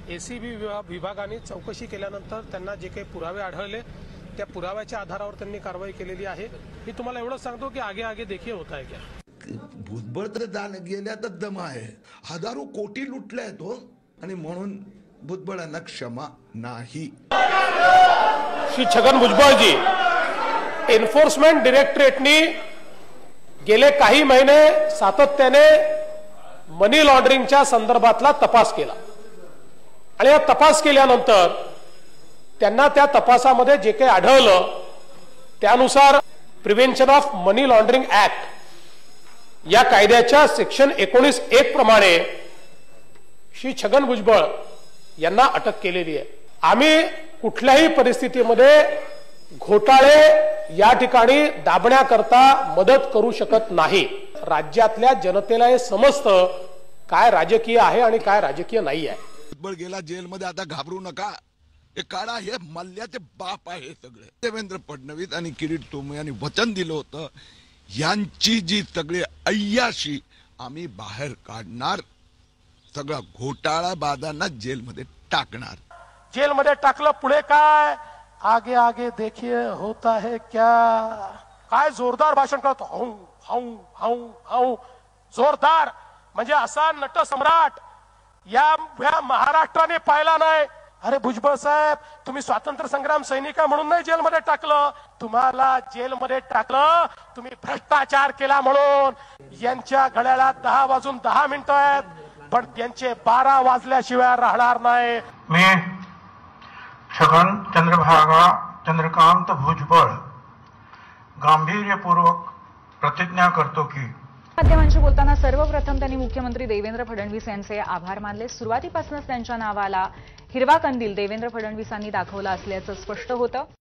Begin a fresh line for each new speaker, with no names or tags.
ACB विभागाने चौकशी केल्यानंतर त्यांना जे काही पुरावे आढळले त्या पुराव्याच्या आधारावर त्यांनी कारवाई केलेली आहे। मी तुम्हाला एवढं सांगतो की आगे आगे देखिए होता है क्या।
भुजबळ तर गेल्यातच दम आहे, हजारो कोटी लुटले तो आणि म्हणून भुजबळांना क्षमा नाही।
श्री छगन भुजबळजी, एन्फोर्समेंट डायरेक्टरेटने गेले काही महिने सातत्याने मनी लॉन्ड्रिंगच्या संदर्भातला तपास केला आणि या तपास केल्यानंतर त्यांना त्या तपासामध्ये जे काही आढळलं त्यानुसार prevention of money laundering act या कायद्याच्या सेक्शन 19(1) प्रमाणे श्री छगन भुजबळ यांना अटक केलेली आहे। आम्ही कुठल्याही परिस्थितीमध्ये घोटाळे या ठिकाणी दाबण्याकरता मदत करू शकत नाही। राज्यातल्या जनतेला हे समजतं काय राजकीय आहे आणि काय राजकीय नाही आहे।
भुजबळ गेला जेलमध्ये, आता घाबरू नका, हे काढा, हे मल्ल्याचे बाप आहे सगळे। देवेंद्र फडणवीस आणि किरीट तोमर यांनी वचन दिलं होतं यांची जी सगळे अय्याशी आम्ही बाहेर काढणार, सगळा घोटाळा बाजांना जेलमध्ये टाकणार।
जेलमध्ये टाकलं, पुढे काय, आगे आगे देखिए होता है क्या। काय जोरदार भाषण करतो, हाऊ हाऊ हाऊ हाऊ, जोरदार, म्हणजे असा नट सम्राट या महाराष्ट्राने पाहिला नाही। अरे भुजबळ साहेब, तुम्ही स्वातंत्र्य संग्राम सैनिक म्हणून नाही जेलमध्ये टाकलं, तुम्हाला जेलमध्ये टाकलं तुम्ही भ्रष्टाचार केला म्हणून। यांच्या घड्याळात 10:10 आहेत, पण त्यांचे 12 वाजल्याशिवाय राहणार नाही।
मी छगन चंद्रकांत भुजबळ गांभीर्यपूर्वक प्रतिज्ञा करतो की
माध्यमांशी बोलताना सर्वप्रथम त्यांनी मुख्यमंत्री देवेंद्र फडणवीस यांचे आभार मानले। सुरुवातीपासूनच त्यांच्या नावाला हिरवा कंदील देवेंद्र फडणवीसांनी दाखवला असल्याचं स्पष्ट होतं।